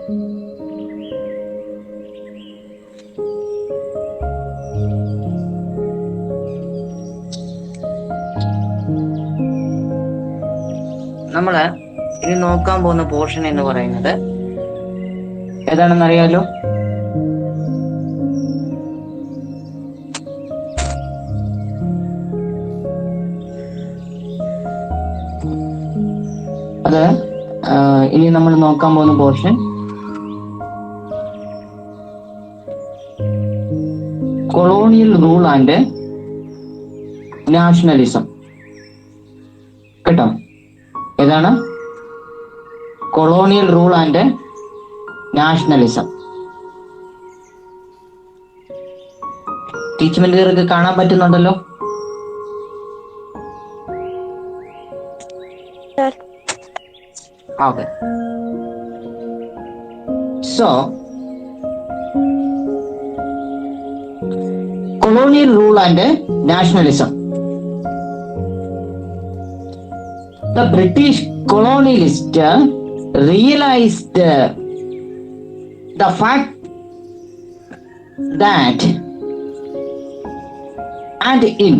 നമ്മള് ഇനി നോക്കാൻ പോകുന്ന പോർഷൻ എന്ന് പറയുന്നത് ഏതാണെന്ന് അറിയാലോ? അത് ഇനി നമ്മൾ നോക്കാൻ പോകുന്ന portion colonial rule and nationalism. കേട്ടോ? ഏതാണ്? Colonial rule and nationalism. ടീച്ച്മെന്റുകാർക്ക് കാണാൻ പറ്റുന്നുണ്ടല്ലോ? Okay. So colonial rule and nationalism. The British colonialists realized the fact that and in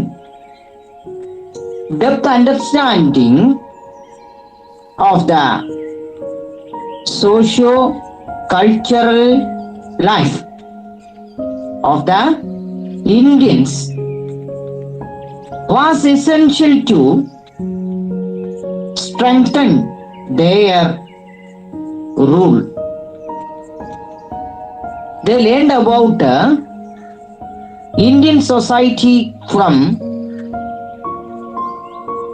depth understanding of the socio-cultural life of the Indians was essential to strengthen their rule. They learned about Indian society from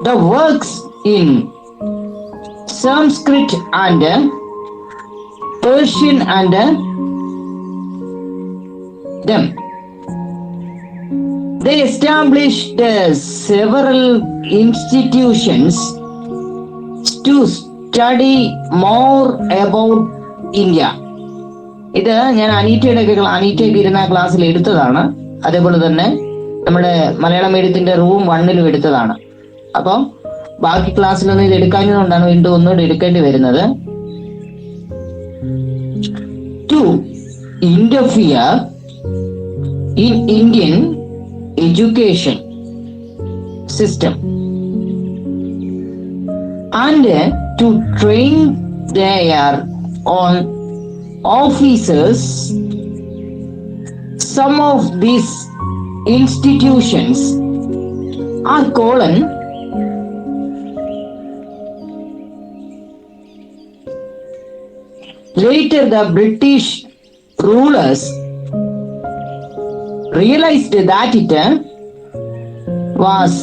the works in Sanskrit and Persian and them. They established several institutions to study more about India. ഇത് ഞാൻ അനീറ്റയൊക്കെ ഇരുന്ന ക്ലാസ്സിൽ എടുത്തതാണ്. അതേപോലെ തന്നെ നമ്മുടെ മലയാളം മീഡിയത്തിന്റെ room 1 എടുത്തതാണ്. അപ്പം ബാക്കി ക്ലാസ്സിലൊന്നും ഇത് എടുക്കാഞ്ഞതുകൊണ്ടാണ് വീണ്ടും ഒന്നുകൂടി എടുക്കേണ്ടി വരുന്നത്. To interfere in Indian education system and to train their own officers. Some of these institutions are called later the British rulers realized that it was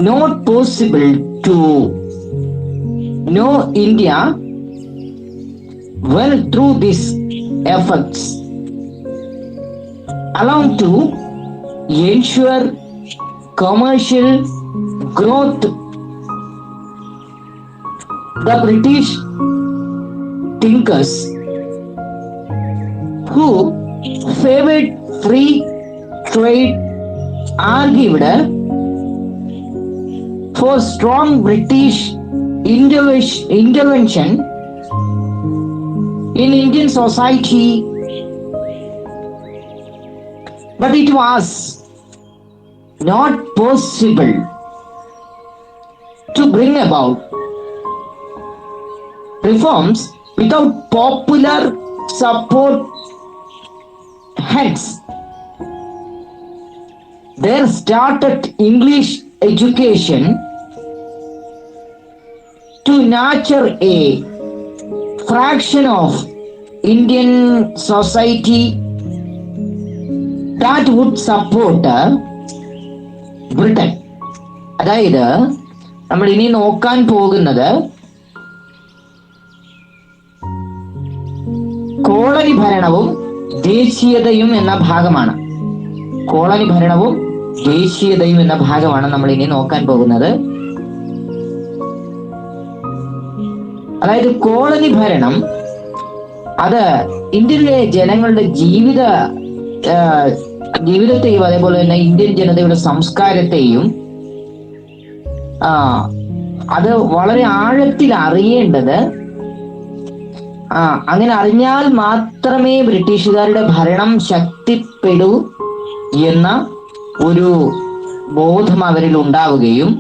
not possible to know India well through these efforts along to ensure commercial growth. The British thinkers who favored free trade argued for strong British intervention in Indian society, but it was not possible to bring about reforms without popular support. Hence, there started English education to nurture a fraction of Indian society that would support Britain. അതായത് നമ്മൾ ഇനി നോക്കാൻ പോകുന്നത് colony ഭരണവും ദേശീയതയും എന്ന ഭാഗമാണ്. Colony ഭരണവും ദേശീയതയും എന്ന ഭാഗമാണ് നമ്മൾ ഇനി നോക്കാൻ പോകുന്നത്. അതായത് കോളനി ഭരണം അത് ഇന്ത്യയിലെ ജനങ്ങളുടെ ജീവിതത്തെയും അതേപോലെ തന്നെ ഇന്ത്യൻ ജനതയുടെ സംസ്കാരത്തെയും അത് വളരെ ആഴത്തിൽ അങ്ങനെ അറിഞ്ഞാൽ മാത്രമേ ബ്രിട്ടീഷുകാരുടെ ഭരണം ശക്തിപ്പെടൂ എന്ന ഒരു ബോധം അവരിൽ ഉണ്ടാവുകയും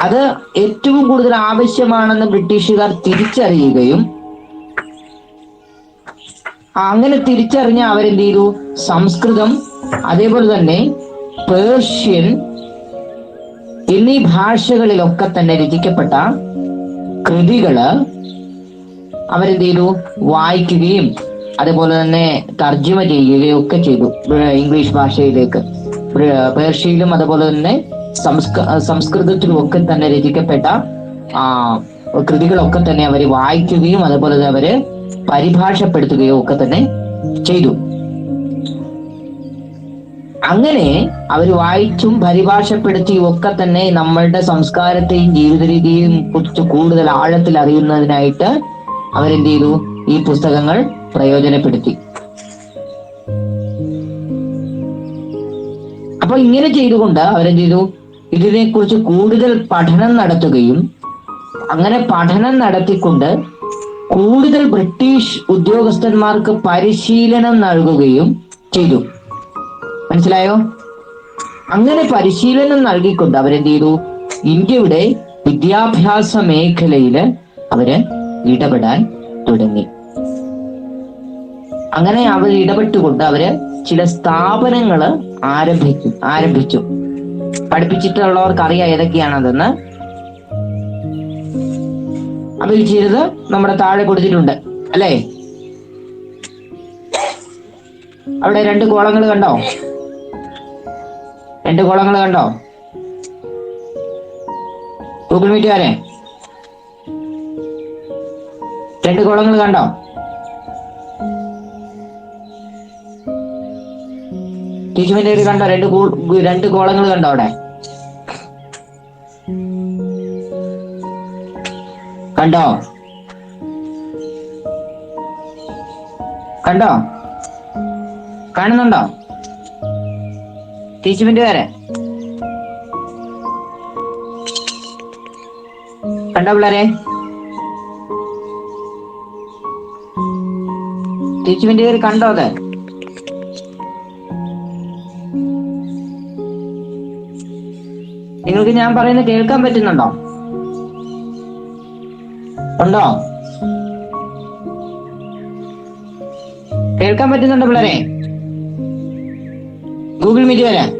അത് ഏറ്റവും കൂടുതൽ ആവശ്യമാണെന്ന് ബ്രിട്ടീഷുകാർ തിരിച്ചറിയുകയും അങ്ങനെ തിരിച്ചറിഞ്ഞ അവരെന്ത് ചെയ്തു, സംസ്കൃതം അതേപോലെ തന്നെ പേർഷ്യൻ എന്നീ ഭാഷകളിലൊക്കെ തന്നെ രചിക്കപ്പെട്ട കൃതികള് അവരെന്ത് ചെയ്തു, വായിക്കുകയും അതേപോലെ തന്നെ തർജ്ജിമ ചെയ്യുകയും ഒക്കെ ചെയ്തു ഇംഗ്ലീഷ് ഭാഷയിലേക്ക്. പേർഷ്യയിലും അതുപോലെ തന്നെ സംസ്കൃതത്തിലും ഒക്കെ തന്നെ രചിക്കപ്പെട്ട കൃതികളൊക്കെ തന്നെ അവർ വായിക്കുകയും അതുപോലെ തന്നെ അവര് പരിഭാഷപ്പെടുത്തുകയും ഒക്കെ തന്നെ ചെയ്തു. അങ്ങനെ അവർ വായിച്ചും പരിഭാഷപ്പെടുത്തിയും ഒക്കെ തന്നെ നമ്മളുടെ സംസ്കാരത്തെയും ജീവിത രീതിയെയും കുറിച്ച് കൂടുതൽ ആഴത്തിൽ അറിയുന്നതിനായിട്ട് അവരെന്ത് ചെയ്തു, ഈ പുസ്തകങ്ങൾ പ്രയോജനപ്പെടുത്തി. അപ്പൊ ഇങ്ങനെ ചെയ്തുകൊണ്ട് അവരെന്ത് ചെയ്തു, ഇതിനെക്കുറിച്ച് കൂടുതൽ പഠനം നടത്തുകയും അങ്ങനെ പഠനം നടത്തിക്കൊണ്ട് കൂടുതൽ ബ്രിട്ടീഷ് ഉദ്യോഗസ്ഥന്മാർക്ക് പരിശീലനം നൽകുകയും ചെയ്തു. മനസ്സിലായോ? അങ്ങനെ പരിശീലനം നൽകിക്കൊണ്ട് അവരെന്ത് ചെയ്തു, ഇന്ത്യയുടെ വിദ്യാഭ്യാസ മേഖലയില് അവര് ഇടപെടാൻ തുടങ്ങി. അങ്ങനെ അവർ ഇടപെട്ടുകൊണ്ട് അവര് ചില സ്ഥാപനങ്ങള് ആരംഭിച്ചു. പഠിപ്പിച്ചിട്ടുള്ളവർക്ക് അറിയാം ഏതൊക്കെയാണതെന്ന്. അതിൽ ചെയ്തത് നമ്മുടെ താഴെ കൊടുത്തിട്ടുണ്ട് അല്ലേ? അവിടെ 2 കോളങ്ങൾ കണ്ടോ? 2 കോളങ്ങൾ കണ്ടോ? ഗൂഗിൾ മീറ്റുകാരെ 2 കോളങ്ങൾ കണ്ടോ? ടീച്ചറിന്റെ കണ്ടോ? 2 കോളങ്ങൾ കണ്ടോ അവിടെ? കണ്ടോ? കാണുന്നുണ്ടോ ടീച്ചറിന്റെ? കണ്ടോ പിള്ളേരെ? ടീച്ചറിന്റെ കണ്ടോ? അത് നിങ്ങൾക്ക് ഞാൻ പറയുന്നത് കേൾക്കാൻ പറ്റുന്നുണ്ടോ? ഉണ്ടോ? കേൾക്കാൻ പറ്റുന്നുണ്ടോ പിള്ളേരെ? ഗൂഗിൾ മീറ്റ് വരാം.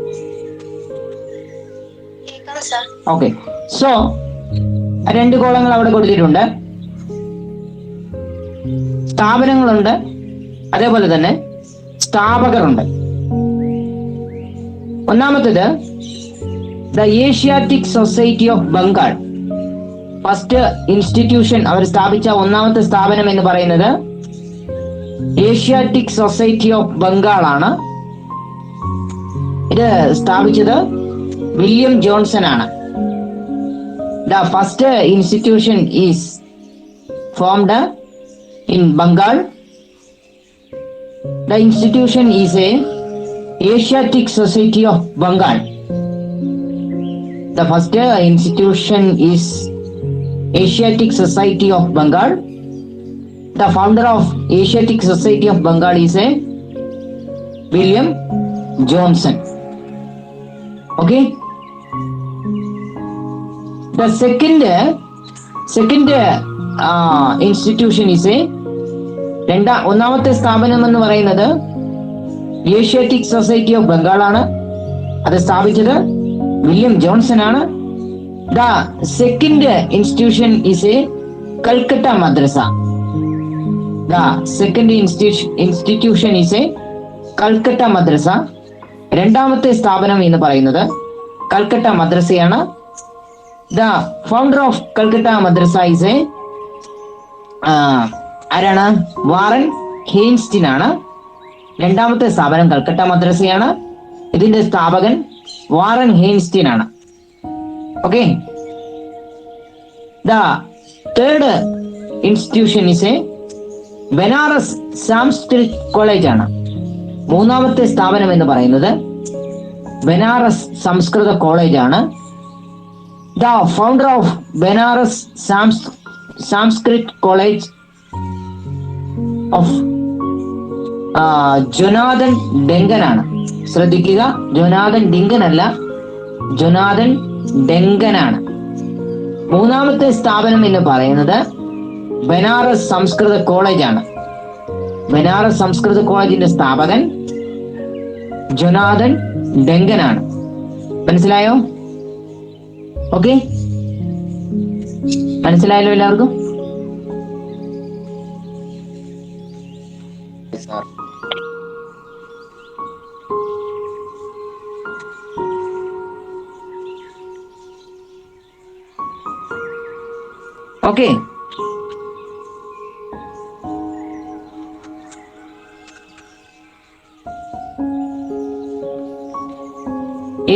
ഓക്കെ. സോ 2 കോളങ്ങൾ അവിടെ കൊടുത്തിട്ടുണ്ട്. സ്ഥാപനങ്ങളുണ്ട്, അതേപോലെ തന്നെ സ്ഥാപകരുണ്ട്. ഒന്നാമത്തേത് the Asiatic Society of Bengal. First institution അവർ സ്ഥാപിച്ച ഒന്നാമത്തെ സ്ഥാപനം എന്ന് പറയുന്നത് ഏഷ്യാറ്റിക് സൊസൈറ്റി ഓഫ് ബംഗാൾ ആണ്. ഇത് സ്ഥാപിച്ചത് വില്യം ജോൺസൺ ആണ്. The first institution is formed in Bengal. The institution is A Asiatic Society of Bengal. The first institution is Asiatic Society of Bengal. The founder of Asiatic Society of Bengal is a William Johnson. Okay. The second institution is a ഒന്നാമത്തെ സ്ഥാപനം എന്ന് പറയുന്നത് Asiatic Society of Bengal ആണ്. അത് സ്ഥാപിച്ചത് William Johnson ആണ്. The second institution is a Calcutta Madrasa. The second institution is a Calcutta Madrasa. രണ്ടാമത്തെ സ്ഥാപനം എന്ന് പറയുന്നത് കൽക്കട്ട മദ്രസയാണ്. The founder of Calcutta Madrasa is a ആരാണ്? വാറൻ ഹെയ്ൻസ്റ്റീൻ ആണ്. രണ്ടാമത്തെ സ്ഥാപനം കൽക്കട്ട മദ്രസയാണ്. ഇതിന്റെ സ്ഥാപകൻ വാറൻ ഹെയ്ൻസ്റ്റീൻ ആണ്. Okay. The third institution is a Banaras Sanskritik college ആണ്. മൂന്നാമത്തെ സ്ഥാപനം എന്ന് പറയുന്നത് ബനാറസ് സംസ്കൃത കോളേജ് ആണ്. The founder of Banaras Sanskrit college of Jonathan Duncan ആണ്. ശ്രദ്ധിക്കുക, ജൊനാഥൻ ഡിങ്കൻ അല്ല, ജൊനാഥൻ ഡെങ്കൻ ആണ്. മൂന്നാമത്തെ സ്ഥാപനം എന്ന് പറയുന്നത് ബനാറസ് സംസ്കൃത കോളേജ് ആണ്. ബനാറസ് സംസ്കൃത കോളേജിന്റെ സ്ഥാപകൻ ജൊനാഥൻ ഡെങ്കൻ ആണ്. മനസ്സിലായോ? ഓക്കെ, മനസ്സിലായല്ലോ എല്ലാവർക്കും? Okay,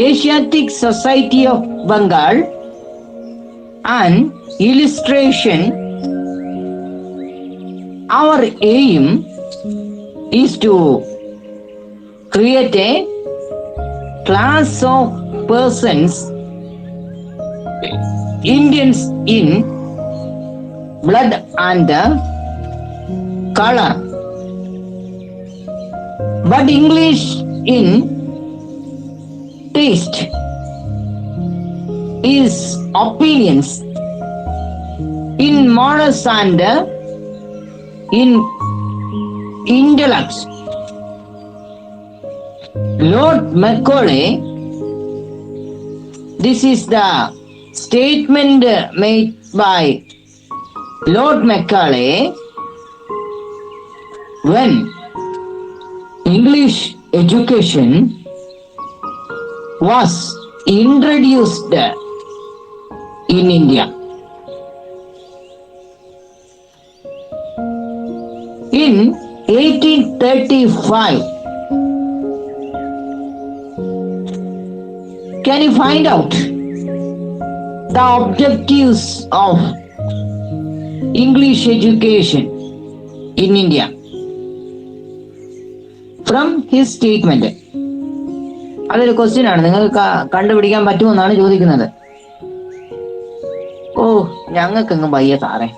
Asiatic Society of Bengal, an illustration. Our aim is to create a class of persons, Indians in blood and color, but English in taste, is opinions, in manners and in intellect. Lord Macaulay, this is the statement made by Lord Macaulay when English education was introduced in India. In 1835, can you find out the objectives of English education in India from his statement? അതൊരു question ആണ്, നിങ്ങൾക്ക് കണ്ടുപിടിക്കാൻ പറ്റുമെന്നാണ് ചോദിക്കുന്നത്. ഓ, ഞങ്ങൾക്കെങ്ങും വയ്യ സാറേ,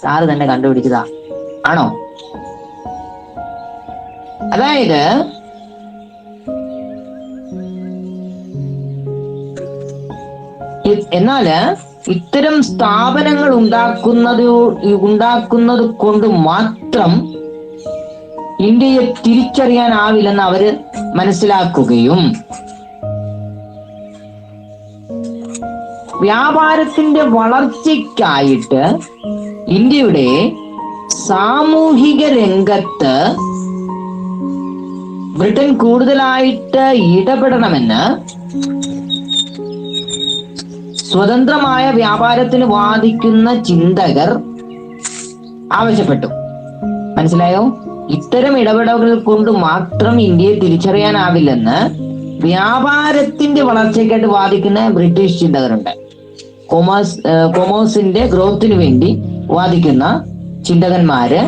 sir തന്നെ കണ്ടുപിടിച്ചതാ ആണോ? അതായത് എന്നാല് ഇത്തരം സ്ഥാപനങ്ങൾ ഉണ്ടാക്കുന്നത് കൊണ്ട് മാത്രം ഇന്ത്യയെ തിരിച്ചറിയാനാവില്ലെന്ന് അവര് മനസ്സിലാക്കുകയും വ്യാപാരത്തിന്റെ വളർച്ചയ്ക്കായിട്ട് ഇന്ത്യയുടെ സാമൂഹിക രംഗത്ത് ബ്രിട്ടൻ കൂടുതലായിട്ട് ഇടപെടണമെന്ന് സ്വതന്ത്രമായ വ്യാപാരത്തിന് വാദിക്കുന്ന ചിന്തകർ ആവശ്യപ്പെട്ടു. മനസ്സിലായോ? ഇത്തരം ഇടപെടലുകൾ കൊണ്ട് മാത്രം ഇന്ത്യയെ തിരിച്ചറിയാനാവില്ലെന്ന് വ്യാപാരത്തിന്റെ വളർച്ചയ്ക്കായിട്ട് വാദിക്കുന്ന ബ്രിട്ടീഷ് ചിന്തകരുണ്ട്. കൊമേഴ്സിന്റെ ഗ്രോത്തിന് വേണ്ടി വാദിക്കുന്ന ചിന്തകന്മാര്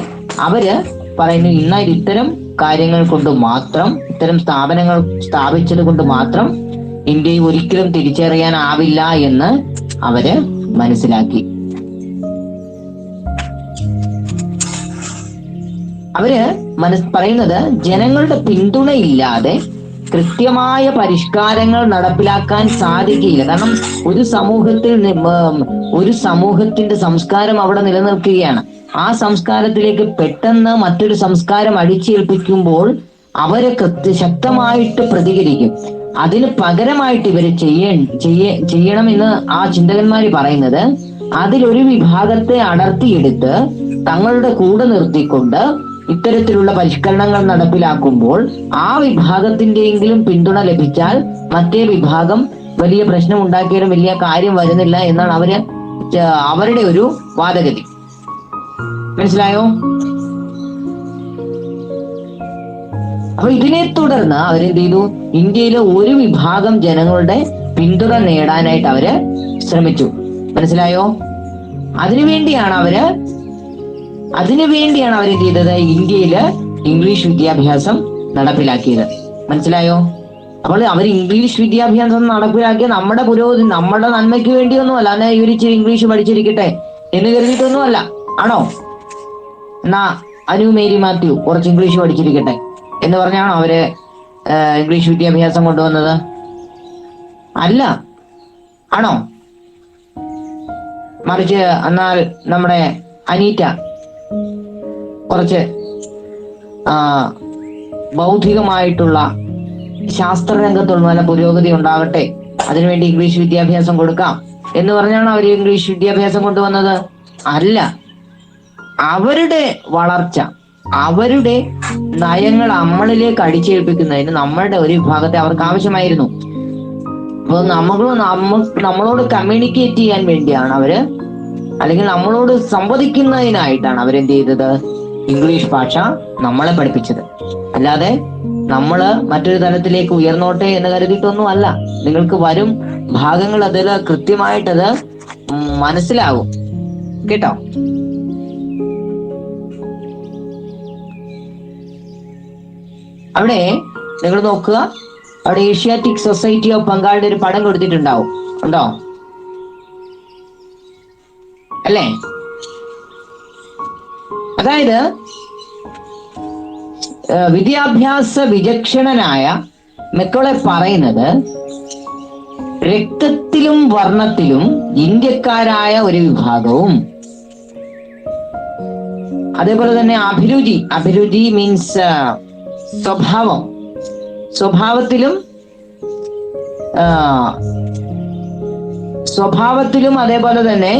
അവര് പറയുന്നു, എന്നാൽ ഇത്തരം കാര്യങ്ങൾ കൊണ്ട് മാത്രം, ഇത്തരം സ്ഥാപനങ്ങൾ സ്ഥാപിച്ചത് കൊണ്ട് മാത്രം ഇന്ത്യയെ ഒരിക്കലും തിരിച്ചറിയാനാവില്ല എന്ന് അവര് മനസ്സിലാക്കി. അവര് പറയുന്നത് ജനങ്ങളുടെ പിന്തുണയില്ലാതെ കൃത്യമായ പരിഷ്കാരങ്ങൾ നടപ്പിലാക്കാൻ സാധിക്കില്ല. കാരണം ഒരു സമൂഹത്തിന്റെ സംസ്കാരം അവിടെ നിലനിൽക്കുകയാണ്. ആ സംസ്കാരത്തിലേക്ക് പെട്ടെന്ന് മറ്റൊരു സംസ്കാരം അടിച്ചേൽപ്പിക്കുമ്പോൾ അവരെ ശക്തമായിട്ട് പ്രതികരിക്കും. അതിന് പകരമായിട്ട് ഇവര് ചെയ്യണമെന്ന് ആ ചിന്തകന്മാര് പറയുന്നത്, അതിലൊരു വിഭാഗത്തെ അടർത്തിയെടുത്ത് തങ്ങളുടെ കൂടെ നിർത്തിക്കൊണ്ട് ഇത്തരത്തിലുള്ള പരിഷ്കരണങ്ങൾ നടപ്പിലാക്കുമ്പോൾ ആ വിഭാഗത്തിന്റെയെങ്കിലും പിന്തുണ ലഭിച്ചാൽ മറ്റേ വിഭാഗം വലിയ പ്രശ്നം ഉണ്ടാക്കിയാലും വലിയ കാര്യം വരുന്നില്ല എന്നാണ് അവരുടെ ഒരു വാദഗതി. മനസ്സിലായോ? അപ്പൊ ഇതിനെ തുടർന്ന് അവരെന്ത് ചെയ്തു? ഇന്ത്യയിലെ ഒരു വിഭാഗം ജനങ്ങളുടെ പിന്തുണ നേടാനായിട്ട് അവര് ശ്രമിച്ചു. മനസ്സിലായോ? അതിനുവേണ്ടിയാണ് അവരെന്ത് ചെയ്തത്? ഇന്ത്യയില് ഇംഗ്ലീഷ് വിദ്യാഭ്യാസം നടപ്പിലാക്കിയത്. മനസ്സിലായോ? അപ്പോൾ അവർ ഇംഗ്ലീഷ് വിദ്യാഭ്യാസം നടപ്പിലാക്കിയ നമ്മുടെ പുരോഗതി, നമ്മുടെ നന്മയ്ക്ക് വേണ്ടിയൊന്നും അല്ല. അല്ലെ ഇവരിച്ചിരി ഇംഗ്ലീഷ് പഠിച്ചിരിക്കട്ടെ, എന്ന് കരുതിയിട്ടൊന്നും അല്ല. ആണോ? എന്നാ അനു മേരി മാത്യു കുറച്ച് ഇംഗ്ലീഷ് പഠിച്ചിരിക്കട്ടെ എന്ന് പറഞ്ഞാണോ അവര് ഇംഗ്ലീഷ് വിദ്യാഭ്യാസം കൊണ്ടുവന്നത്? അല്ല. ആണോ? മറിച്ച് എന്നാൽ നമ്മുടെ അനീറ്റ കുറച്ച് ബൗദ്ധികമായിട്ടുള്ള ശാസ്ത്രരംഗത്തുള്ള നല്ല പുരോഗതി ഉണ്ടാകട്ടെ, അതിനുവേണ്ടി ഇംഗ്ലീഷ് വിദ്യാഭ്യാസം കൊടുക്കാം എന്ന് പറഞ്ഞാണ് അവർ ഇംഗ്ലീഷ് വിദ്യാഭ്യാസം കൊണ്ടുവന്നത്? അല്ല. അവരുടെ വളർച്ച, അവരുടെ നയങ്ങൾ നമ്മളിലേക്ക് അടിച്ചേൽപ്പിക്കുന്നതിന് നമ്മളുടെ ഒരു വിഭാഗത്തെ അവർക്ക് ആവശ്യമായിരുന്നു. അപ്പൊ നമ്മളോട് കമ്മ്യൂണിക്കേറ്റ് ചെയ്യാൻ വേണ്ടിയാണ് അവര്, അല്ലെങ്കിൽ നമ്മളോട് സംവദിക്കുന്നതിനായിട്ടാണ് അവരെന്ത് ചെയ്തത്? ഇംഗ്ലീഷ് ഭാഷ നമ്മളെ പഠിപ്പിച്ചത്. അല്ലാതെ നമ്മള് മറ്റൊരു തലത്തിലേക്ക് ഉയർന്നോട്ടെ എന്ന് കരുതിയിട്ടൊന്നും അല്ല. നിങ്ങൾക്ക് വരും ഭാഗങ്ങൾ അതിൽ കൃത്യമായിട്ടത് മനസ്സിലാകും കേട്ടോ. അവിടെ നിങ്ങൾ നോക്കുക, അവിടെ ഏഷ്യാറ്റിക് സൊസൈറ്റി ഓഫ് ബംഗാളിന്റെ ഒരു പടം കൊടുത്തിട്ടുണ്ടാവും, ഉണ്ടോ? അല്ലേ? അതായത് വിദ്യാഭ്യാസ വിചക്ഷണനായ മെക്കോളെ പറയുന്നത്, രക്തത്തിലും വർണ്ണത്തിലും ഇന്ത്യക്കാരായ ഒരു വിഭാഗവും, അതേപോലെ തന്നെ അഭിരുചി മീൻസ് സ്വഭാവത്തിലും അതേപോലെ തന്നെ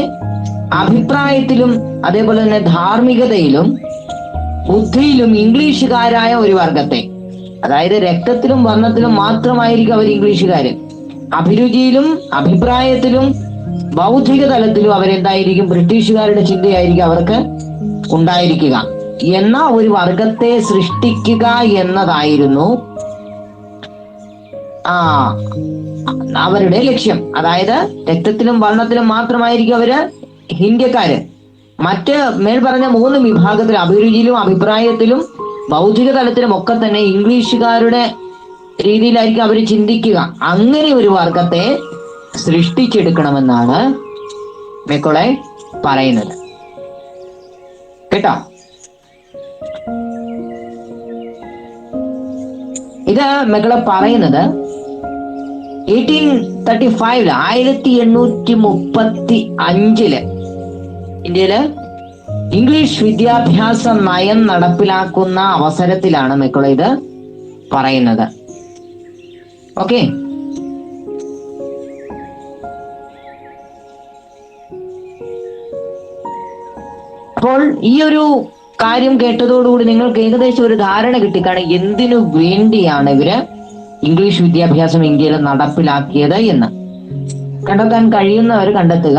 അഭിപ്രായത്തിലും അതേപോലെ തന്നെ ധാർമ്മികതയിലും ബുദ്ധിയിലും ഇംഗ്ലീഷുകാരായ ഒരു വർഗത്തെ, അതായത് രക്തത്തിലും വർണ്ണത്തിലും മാത്രമായിരിക്കും അവർ ഇംഗ്ലീഷുകാര്, അഭിരുചിയിലും അഭിപ്രായത്തിലും ബൗദ്ധിക തലത്തിലും അവരെന്തായിരിക്കും? ബ്രിട്ടീഷുകാരുടെ ചിന്തയായിരിക്കും അവർക്ക് ഉണ്ടായിരിക്കുക എന്ന ഒരു വർഗത്തെ സൃഷ്ടിക്കുക എന്നതായിരുന്നു അവരുടെ ലക്ഷ്യം. അതായത് രക്തത്തിലും വർണ്ണത്തിലും മാത്രമായിരിക്കും അവര് ഇന്ത്യക്കാര്. മറ്റ് മേൽ പറഞ്ഞ 3 വിഭാഗത്തിൽ, അഭിരുചിയിലും അഭിപ്രായത്തിലും ബൗദ്ധിക തലത്തിലും ഒക്കെ തന്നെ ഇംഗ്ലീഷുകാരുടെ രീതിയിലായിരിക്കും അവർ ചിന്തിക്കുക. അങ്ങനെ ഒരു വർഗത്തെ സൃഷ്ടിച്ചെടുക്കണമെന്നാണ് മെക്കോളെ പറയുന്നത് കേട്ടോ. ഇത് മെക്കോളെ പറയുന്നത് 1835 ഇന്ത്യയില് ഇംഗ്ലീഷ് വിദ്യാഭ്യാസ നയം നടപ്പിലാക്കുന്ന അവസരത്തിലാണ് മെക്കോളെ ഇത് പറയുന്നത്. ഓക്കെ. അപ്പോൾ ഈ ഒരു കാര്യം കേട്ടതോടുകൂടി നിങ്ങൾക്ക് ഏകദേശം ഒരു ധാരണ കിട്ടിക്കാണും എന്തിനു വേണ്ടിയാണ് ഇവര് ഇംഗ്ലീഷ് വിദ്യാഭ്യാസം ഇന്ത്യയിൽ നടപ്പിലാക്കിയത് എന്ന്. കണ്ടെത്താൻ കഴിയുന്നവർ കണ്ടെത്തുക.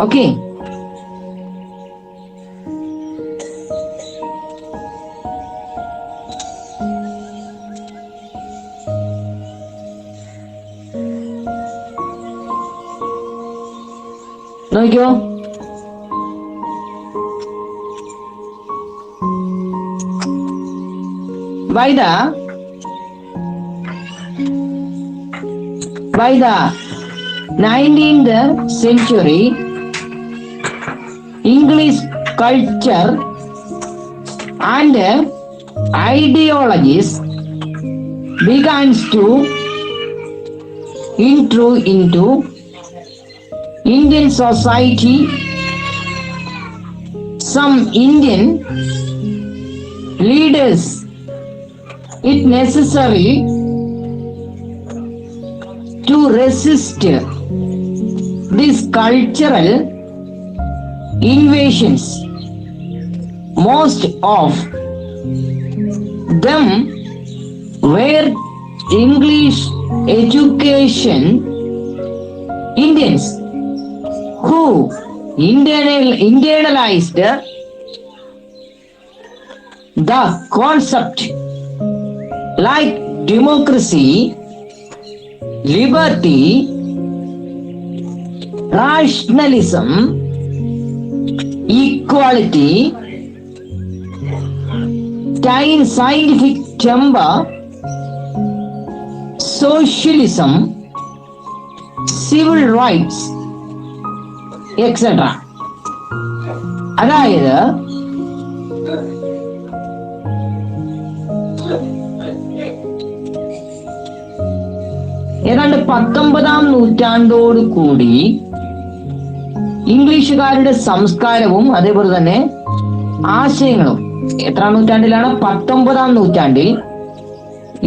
ഓക്കെ. നോക്കിയോ, by the 19th century, English culture and ideologies began to intrude into Indian society. Some Indian leaders it necessary to resist these cultural invasions. Most of them were English education Indians who internalized the concept like democracy, liberty, rationalism, equality, scientific temper, socialism, civil rights, etcetera. അതായത് ഏതാണ്ട് 19-ാം നൂറ്റാണ്ടോട് കൂടി ഇംഗ്ലീഷുകാരുടെ സംസ്കാരവും അതേപോലെ തന്നെ ആശയങ്ങളും, എത്രാം നൂറ്റാണ്ടിലാണ്? 19-ാം നൂറ്റാണ്ടിൽ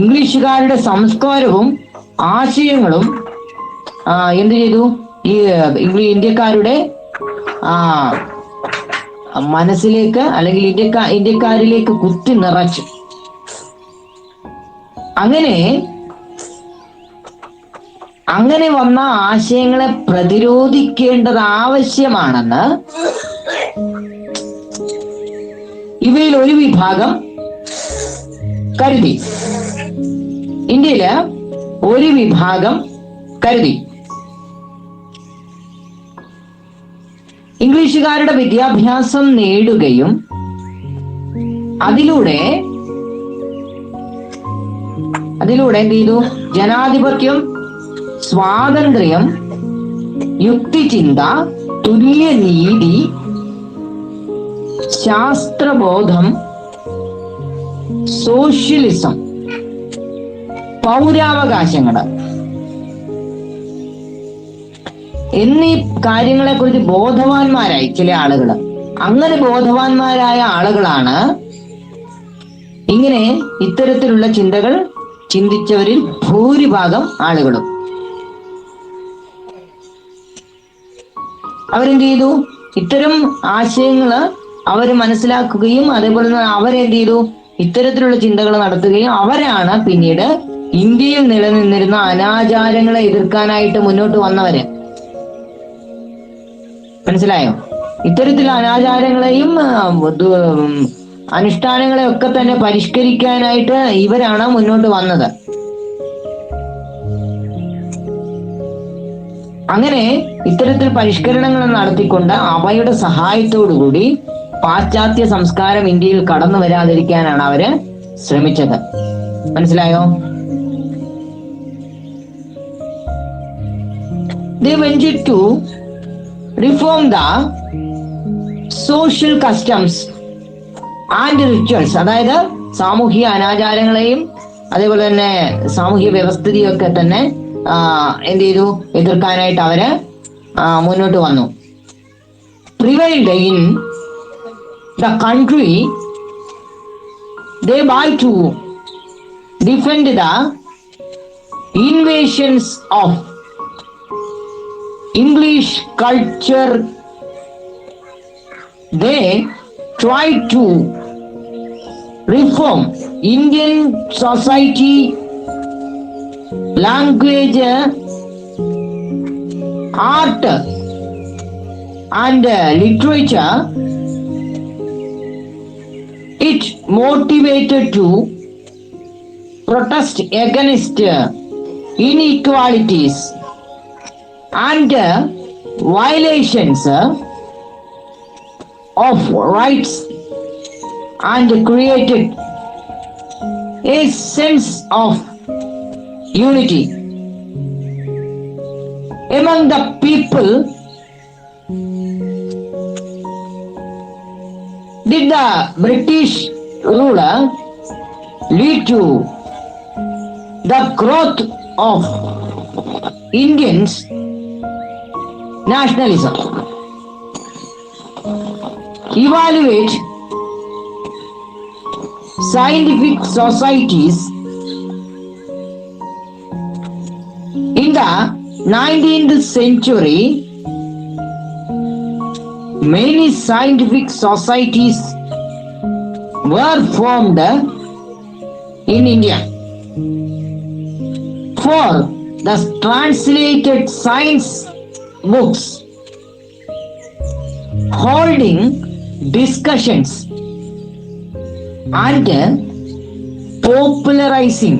ഇംഗ്ലീഷുകാരുടെ സംസ്കാരവും ആശയങ്ങളും എന്ത് ചെയ്തു? ഈ ഇന്ത്യക്കാരുടെ മനസ്സിലേക്ക് അല്ലെങ്കിൽ ഇന്ത്യക്കാരിലേക്ക് കുത്തി നിറച്ചു. അങ്ങനെ വന്ന ആശയങ്ങളെ പ്രതിരോധിക്കേണ്ടത് ആവശ്യമാണെന്ന് ഇവയിൽ ഒരു വിഭാഗം കരുതി. ഇന്ത്യയില് ഒരു വിഭാഗം കരുതി ഇംഗ്ലീഷുകാരുടെ വിദ്യാഭ്യാസം നേടുകയും അതിലൂടെ എന്ത് ചെയ്തു? ജനാധിപത്യം, സ്വാതന്ത്ര്യം, യുക്തിചിന്ത, തുല്യനീതി, ശാസ്ത്രബോധം, സോഷ്യലിസം, പൗരാവകാശങ്ങള് എന്നീ കാര്യങ്ങളെ കുറിച്ച് ബോധവാന്മാരായി ചില ആളുകൾ. അങ്ങനെ ബോധവാന്മാരായ ആളുകളാണ് ഇങ്ങനെ ഇത്തരത്തിലുള്ള ചിന്തകൾ ചിന്തിച്ചവരിൽ ഭൂരിഭാഗം ആളുകളും. അവരെന്ത് ചെയ്തു? ഇത്തരം ആശയങ്ങള് അവര് മനസ്സിലാക്കുകയും അതേപോലെ തന്നെ അവരെന്ത് ചെയ്തു? ഇത്തരത്തിലുള്ള ചിന്തകൾ നടത്തുകയും അവരാണ് പിന്നീട് ഇന്ത്യയിൽ നിലനിന്നിരുന്ന അനാചാരങ്ങളെ എതിർക്കാനായിട്ട് മുന്നോട്ട് വന്നവര്. മനസ്സിലായോ? ഇത്തരത്തിലുള്ള അനാചാരങ്ങളെയും അനുഷ്ഠാനങ്ങളെ ഒക്കെ തന്നെ പരിഷ്കരിക്കാനായിട്ട് ഇവരാണ് മുന്നോട്ട് വന്നത്. അങ്ങനെ ഇത്തരത്തിൽ പരിഷ്കരണങ്ങൾ നടത്തിക്കൊണ്ട് അവയുടെ സഹായത്തോടുകൂടി പാശ്ചാത്യ സംസ്കാരം ഇന്ത്യയിൽ കടന്നു വരാതിരിക്കാനാണ് അവര് ശ്രമിച്ചത്. മനസ്സിലായോ? They wanted to reform the social customs and rituals. അതായത് സാമൂഹിക അനാചാരങ്ങളെയും അതേപോലെ തന്നെ സാമൂഹിക വ്യവസ്ഥിതിയൊക്കെ തന്നെ എന്ത് ചെയ്തു? എതിർക്കാനായിട്ട് അവര് മുന്നോട്ട് വന്നു. Prevailed in the country, they tried to defend the invasions of English culture. They tried to reform Indian society, language, art and literature. It motivated to protest against inequalities and violations of rights and created a sense of unity among the people. Did the British ruler lead to the growth of Indians nationalism? Evaluate scientific societies. In the 19th century, many scientific societies were formed in India for the translated science books, holding discussions and popularizing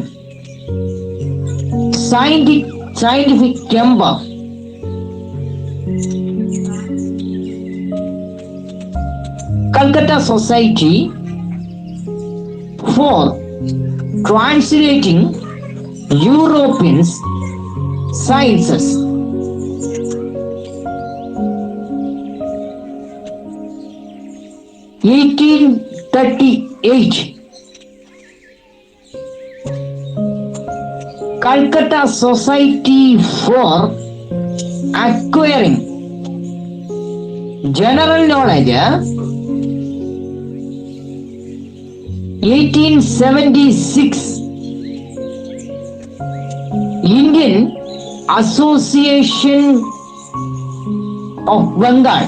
scientific timber. Calcutta Society for translating European sciences. 1838, Calcutta Society for Acquiring General Knowledge. 1876, Indian Association of Bengal,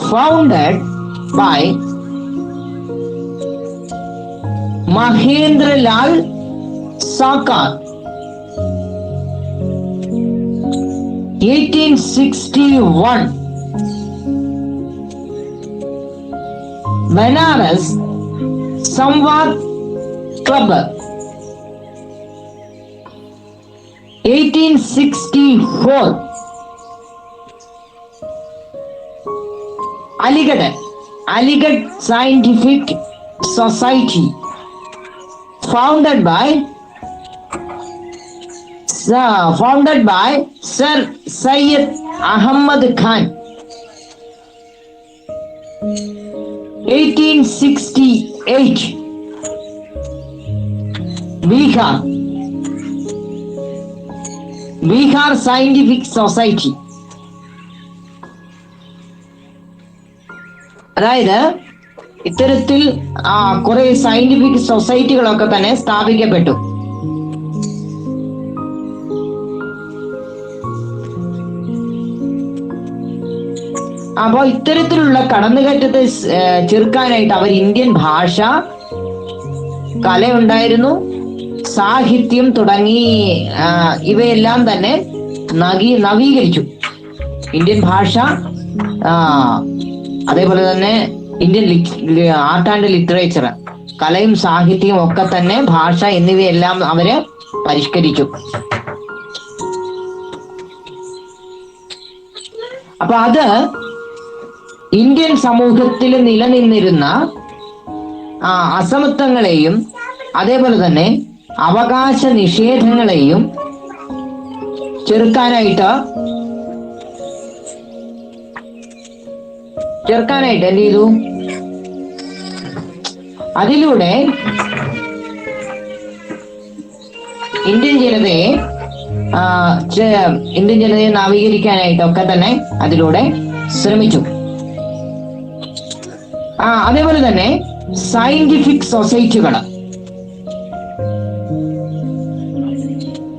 founded by Mahendra Lal Sarkar. 1861, Banaras Samvad Club. 1864, Aligarh Scientific Society, founded by Sir Syed Ahmad Khan. 1868, Bihar Scientific Society. അതായത് ഇത്തരത്തിൽ കുറെ scientific സൊസൈറ്റികളൊക്കെ തന്നെ സ്ഥാപിക്കപ്പെട്ടു. അപ്പോൾ ഇത്തരത്തിലുള്ള കടന്നുകയറ്റത്തെ ചെറുക്കാനായിട്ട് അവർ Indian ഭാഷ, കലയുണ്ടായിരുന്നു, സാഹിത്യം തുടങ്ങി ഇവയെല്ലാം തന്നെ നവീകരിച്ചു. ഇന്ത്യൻ ഭാഷ, അതേപോലെ തന്നെ ഇന്ത്യൻ ആർട്ട് ആൻഡ് ലിറ്ററേച്ചർ, കലയും സാഹിത്യവും ഒക്കെ തന്നെ, ഭാഷ എന്നിവയെല്ലാം അവര് പരിഷ്കരിച്ചു. അപ്പൊ അത് ഇന്ത്യൻ സമൂഹത്തിൽ നിലനിന്നിരുന്ന അസമത്വങ്ങളെയും അതേപോലെ തന്നെ അവകാശ നിഷേധങ്ങളെയും ചെറുക്കാനായിട്ട് എന്ത് ചെയ്തു? അതിലൂടെ ഇന്ത്യൻ ജനതയെ നവീകരിക്കാനായിട്ടൊക്കെ തന്നെ അതിലൂടെ ശ്രമിച്ചു. അതേപോലെ തന്നെ സയന്റിഫിക് സൊസൈറ്റികൾ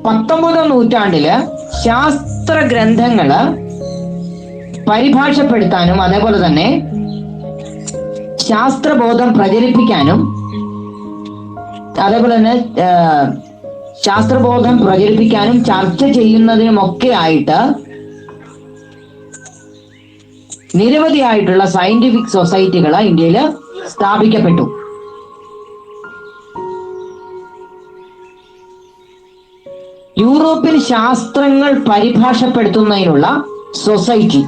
19ാം നൂറ്റാണ്ടില് ശാസ്ത്ര ഗ്രന്ഥങ്ങള് പരിഭാഷപ്പെടുത്താനും അതേപോലെ തന്നെ ശാസ്ത്രബോധം പ്രചരിപ്പിക്കാനും ചർച്ച ചെയ്യുന്നതിനുമൊക്കെ ആയിട്ട് നിരവധിയായിട്ടുള്ള സയന്റിഫിക് സൊസൈറ്റികൾ ഇന്ത്യയിൽ സ്ഥാപിക്കപ്പെട്ടു. യൂറോപ്യൻ ശാസ്ത്രങ്ങൾ പരിഭാഷപ്പെടുത്തുന്നതിനുള്ള സൊസൈറ്റി,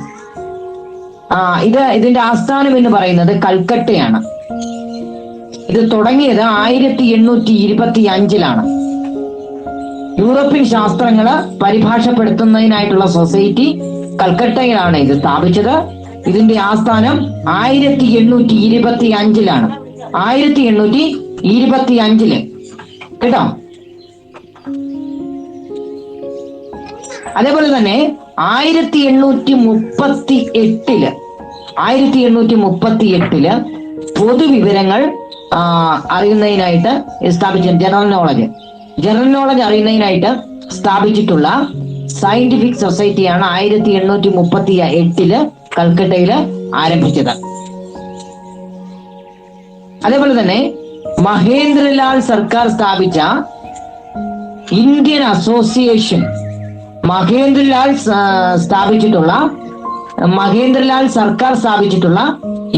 ഇതിന്റെ ആസ്ഥാനം എന്ന് പറയുന്നത് കൽക്കട്ടയാണ്. ഇത് തുടങ്ങിയത് 1825 യൂറോപ്യൻ ശാസ്ത്രങ്ങള് പരിഭാഷപ്പെടുത്തുന്നതിനായിട്ടുള്ള സൊസൈറ്റി കൽക്കട്ടയിലാണ് ഇത് സ്ഥാപിച്ചത്. ഇതിന്റെ ആസ്ഥാനം 1825 1825 കേട്ടോ. അതേപോലെ തന്നെ 1838 പൊതുവിവരങ്ങൾ അറിയുന്നതിനായിട്ട് സ്ഥാപിച്ച ജനറൽ നോളജ് അറിയുന്നതിനായിട്ട് സ്ഥാപിച്ചിട്ടുള്ള സയന്റിഫിക് സൊസൈറ്റിയാണ് 1838 കൽക്കട്ടയിൽ ആരംഭിച്ചത്. അതേപോലെ തന്നെ മഹേന്ദ്രലാൽ സർക്കാർ സ്ഥാപിച്ച ഇന്ത്യൻ അസോസിയേഷൻ, മഹേന്ദ്രലാൽ സർക്കാർ സ്ഥാപിച്ചിട്ടുള്ള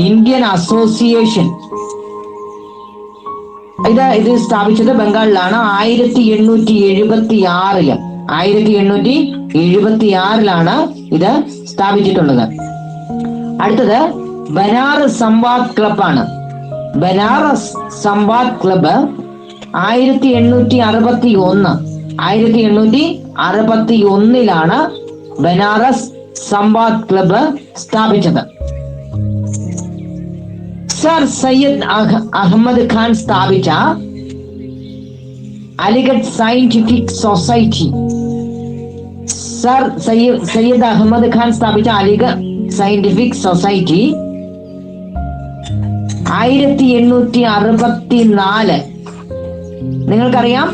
ഇന്ത്യൻ അസോസിയേഷൻ, ഇത് സ്ഥാപിച്ചത് ബംഗാളിലാണ് 1876 ഇത് സ്ഥാപിച്ചിട്ടുള്ളത്. അടുത്തത് ബനാറസ് സംവാദ് ക്ലബാണ്. ബനാറസ് സംവാദ് ക്ലബ് 1861 ബനാറസ് സംവാദ് ക്ലബ് സ്ഥാപിച്ചത്. സർ സയ്യദ് അഹമ്മദ് ഖാൻ സ്ഥാപിച്ച Aligarh scientific society. Sir Syed Ahmad Khan സ്ഥാപിച്ച അലിഗഡ് സയന്റിഫിക് സൊസൈറ്റി 1864. നിങ്ങൾക്കറിയാം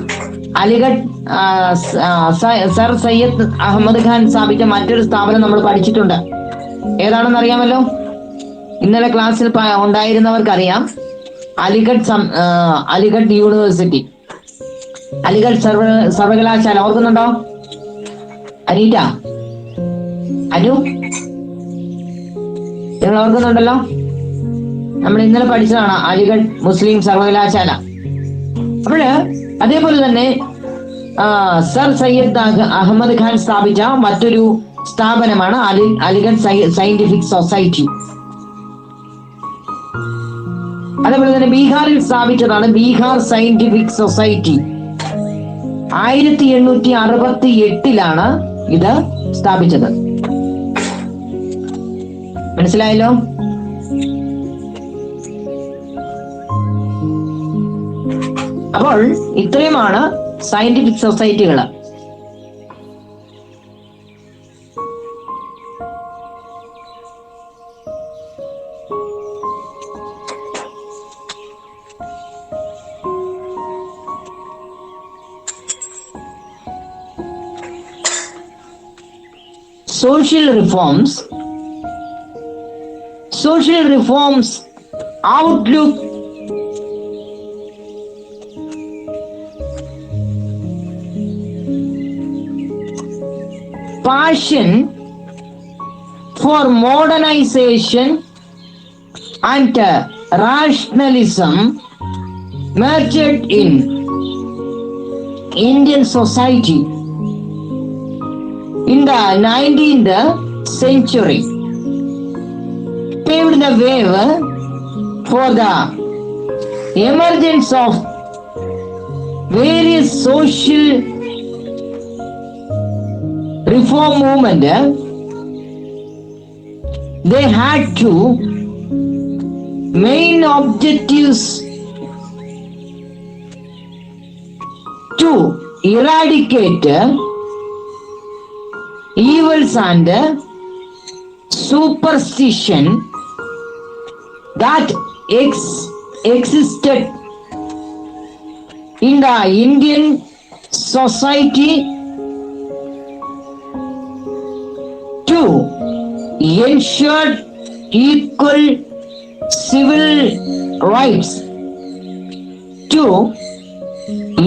അലിഗഡ് സർ സയ്യദ് അഹമ്മദ് ഖാൻ സ്ഥാപിച്ച മറ്റൊരു സ്ഥാപനം നമ്മൾ പഠിച്ചിട്ടുണ്ട്. ഏതാണെന്ന് അറിയാമല്ലോ. ഇന്നലെ ക്ലാസ്സിൽ ഉണ്ടായിരുന്നവർക്കറിയാം. അലിഗഡ് യൂണിവേഴ്സിറ്റി, അലിഗഡ് സർവകലാശാല. ഓർക്കുന്നുണ്ടോ? അനീറ്റ, അനു, നിങ്ങൾ ഓർക്കുന്നുണ്ടല്ലോ? നമ്മൾ ഇന്നലെ പഠിച്ചതാണ് അലിഗഡ് മുസ്ലിം സർവകലാശാല. അപ്പോഴ് അതേപോലെ തന്നെ സർ സയ്യദ് അഹമ്മദ് ഖാൻ സ്ഥാപിച്ച മറ്റൊരു സ്ഥാപനമാണ് അലിഗഡ് സയന്റിഫിക് സൊസൈറ്റി. അതേപോലെ തന്നെ ബീഹാറിൽ സ്ഥാപിച്ചതാണ് ബീഹാർ സയന്റിഫിക് സൊസൈറ്റി. 1868 ഇത് സ്ഥാപിച്ചത്. മനസ്സിലായല്ലോ? അപ്പോൾ ഇത്രയുമാണ് scientific സൊസൈറ്റികൾ. Social reforms outlook. Passion for modernization and rationalism merged in Indian society in the 19th century, paved the way for the emergence of various social reform movement. They had two main objectives: to eradicate evils and superstition that existed in the Indian society, to ensure equal civil rights, to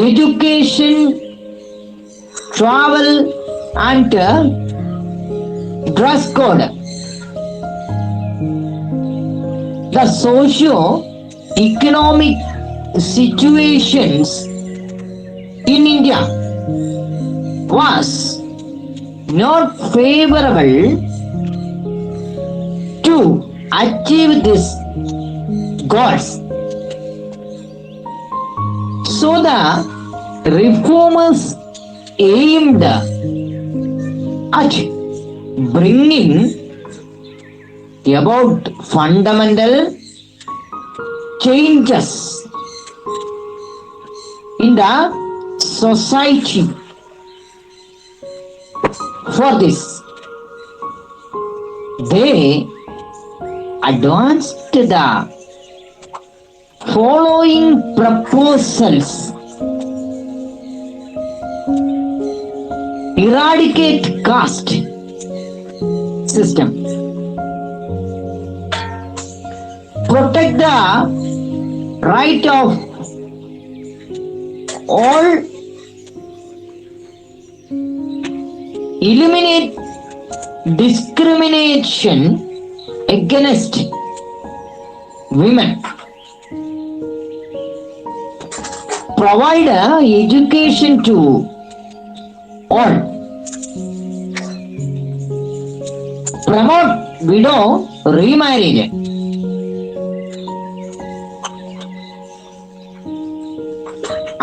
education, travel and dress code. The socio-economic situations in India was not favorable to achieve these goals. So the reformers aimed at bringing about fundamental changes in the society. For this, they advanced the following proposals: eradicate caste system, protect the right of all, eliminate discrimination against women, provide education to all, promote widow remarriage,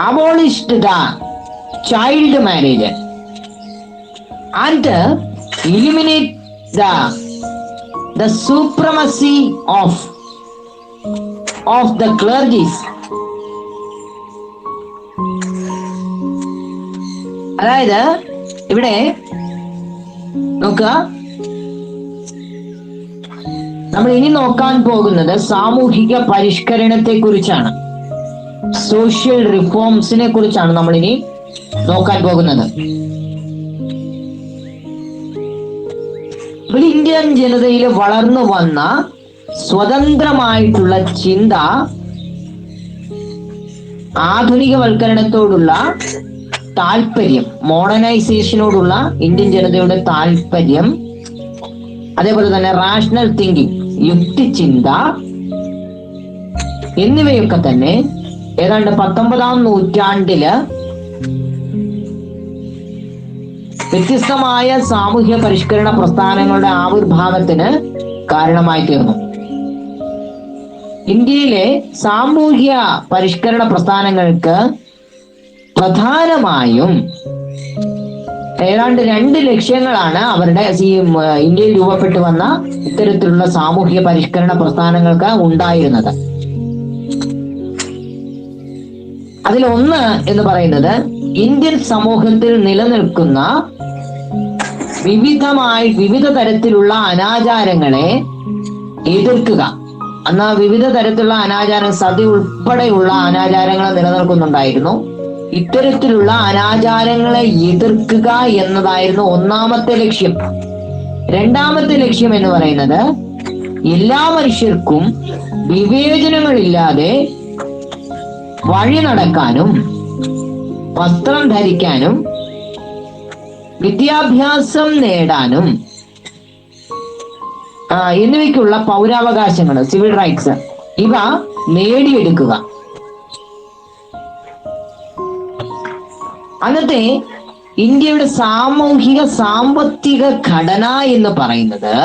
abolished the child marriage, and eliminate the supremacy of of the clergies. അതായത് ഇവിടെ നോക്കുക, നമ്മൾ ഇനി നോക്കാൻ പോകുന്നത് സാമൂഹിക പരിഷ്കരണത്തെ കുറിച്ചാണ്. Social റിഫോംസിനെ കുറിച്ചാണ് നമ്മൾ ഇനി നോക്കാൻ പോകുന്നത്. ഇന്ത്യൻ ജനതയിൽ വളർന്നു വന്ന സ്വതന്ത്രമായിട്ടുള്ള ചിന്ത, ആധുനികവൽക്കരണത്തോടുള്ള താല്പര്യം, മോഡേണൈസേഷനോടുള്ള ഇന്ത്യൻ ജനതയുടെ താല്പര്യം, അതേപോലെ തന്നെ റാഷണൽ തിങ്കിങ്, യുക്തിചിന്ത എന്നിവയൊക്കെ തന്നെ ഏതാണ്ട് 19-ാം നൂറ്റാണ്ടില് വ്യത്യസ്തമായ സാമൂഹ്യ പരിഷ്കരണ പ്രസ്ഥാനങ്ങളുടെ ആവിർഭാവത്തിന് കാരണമായി തീർന്നു. ഇന്ത്യയിലെ സാമൂഹ്യ പരിഷ്കരണ പ്രസ്ഥാനങ്ങൾക്ക് പ്രധാനമായും ഏതാണ്ട് 2 ലക്ഷ്യങ്ങളാണ് അവരുടെ ഇന്ത്യയിൽ രൂപപ്പെട്ടു വന്ന ഇത്തരത്തിലുള്ള സാമൂഹ്യ പരിഷ്കരണ പ്രസ്ഥാനങ്ങൾക്ക് ഉണ്ടായിരുന്നത്. അതിലൊന്ന് എന്ന് പറയുന്നത് ഇന്ത്യൻ സമൂഹത്തിൽ നിലനിൽക്കുന്ന വിവിധ തരത്തിലുള്ള അനാചാരങ്ങളെ എതിർക്കുക. എന്നാൽ വിവിധ തരത്തിലുള്ള അനാചാരം, സതി ഉൾപ്പെടെയുള്ള അനാചാരങ്ങൾ നിലനിൽക്കുന്നുണ്ടായിരുന്നു. ഇത്തരത്തിലുള്ള അനാചാരങ്ങളെ എതിർക്കുക എന്നതായിരുന്നു ഒന്നാമത്തെ ലക്ഷ്യം. രണ്ടാമത്തെ ലക്ഷ്യം എന്ന് പറയുന്നത് എല്ലാ മനുഷ്യർക്കും വിവേചനങ്ങളില്ലാതെ വഴി നടക്കാനും വസ്ത്രം ധരിക്കാനും വിദ്യാഭ്യാസം നേടാനും എന്നിവയ്ക്കുള്ള പൗരാവകാശങ്ങൾ, സിവിൽ റൈറ്റ്സ്, ഇവ നേടിയെടുക്കുക. അന്നത്തെ ഇന്ത്യയുടെ സാമൂഹിക സാമ്പത്തിക ഘടന എന്ന് പറയുന്നത്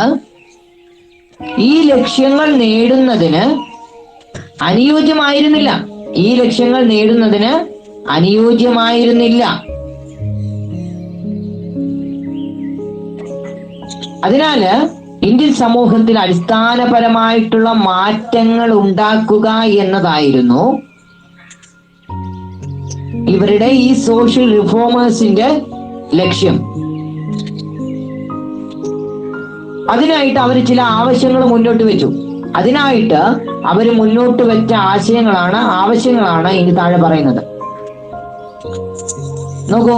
ഈ ലക്ഷ്യങ്ങൾ നേടുന്നതിന് അനുയോജ്യമായിരുന്നില്ല. അതിനാല് ഇന്ത്യൻ സമൂഹത്തിൽ അടിസ്ഥാനപരമായിട്ടുള്ള മാറ്റങ്ങൾ ഉണ്ടാക്കുക എന്നതായിരുന്നു ഇവരുടെ ഈ സോഷ്യൽ റിഫോമേഴ്സിന്റെ ലക്ഷ്യം. അതിനായിട്ട് അവർ ചില ആവശ്യങ്ങൾ മുന്നോട്ട് വെച്ചു. അതിനായിട്ട് അവർ മുന്നോട്ട് വെച്ച ആവശ്യങ്ങളാണ് ഇനി താഴെ പറയുന്നത്. നോക്കൂ,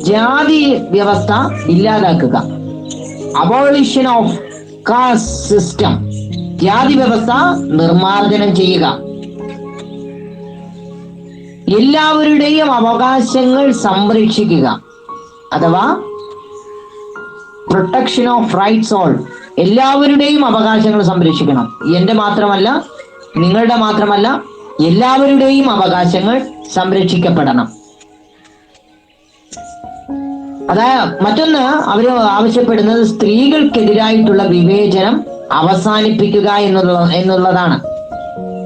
ജാതി വ്യവസ്ഥ ഇല്ലാതാക്കുക, അബോളിഷൻ ഓഫ് കാസ്റ്റ് സിസ്റ്റം, ജാതി വ്യവസ്ഥ നിർമ്മാർജ്ജനം ചെയ്യുക, എല്ലാവരുടെയും അവകാശങ്ങൾ സംരക്ഷിക്കുക, അഥവാ പ്രൊട്ടക്ഷൻ ഓഫ് റൈറ്റ്സ് ഓൾ, എല്ലാവരുടെയും അവകാശങ്ങൾ സംരക്ഷിക്കണം. എന്റെ മാത്രമല്ല, നിങ്ങളുടെ മാത്രമല്ല, എല്ലാവരുടെയും അവകാശങ്ങൾ സംരക്ഷിക്കപ്പെടണം. മറ്റൊന്ന് അവർ ആവശ്യപ്പെടുന്നത് സ്ത്രീകൾക്കെതിരായിട്ടുള്ള വിവേചനം അവസാനിപ്പിക്കുക എന്നുള്ളതാണ്.